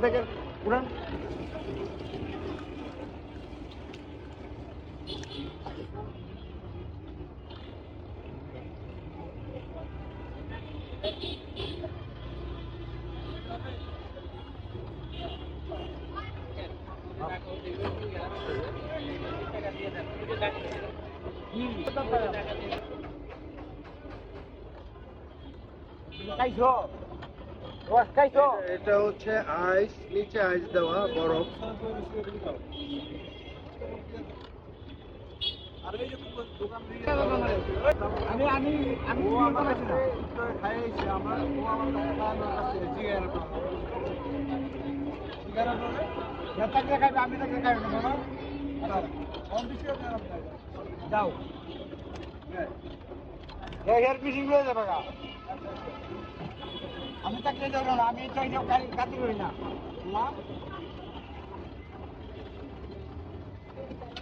থেকে উড়ান। এটা হচ্ছে আইস, নিচে আইস দেওয়া বরফ। যাও হেয়ার পিসিং হয়ে যাবে গা। আমি তাকে যাবো না, আমি চাই কাটি করি না।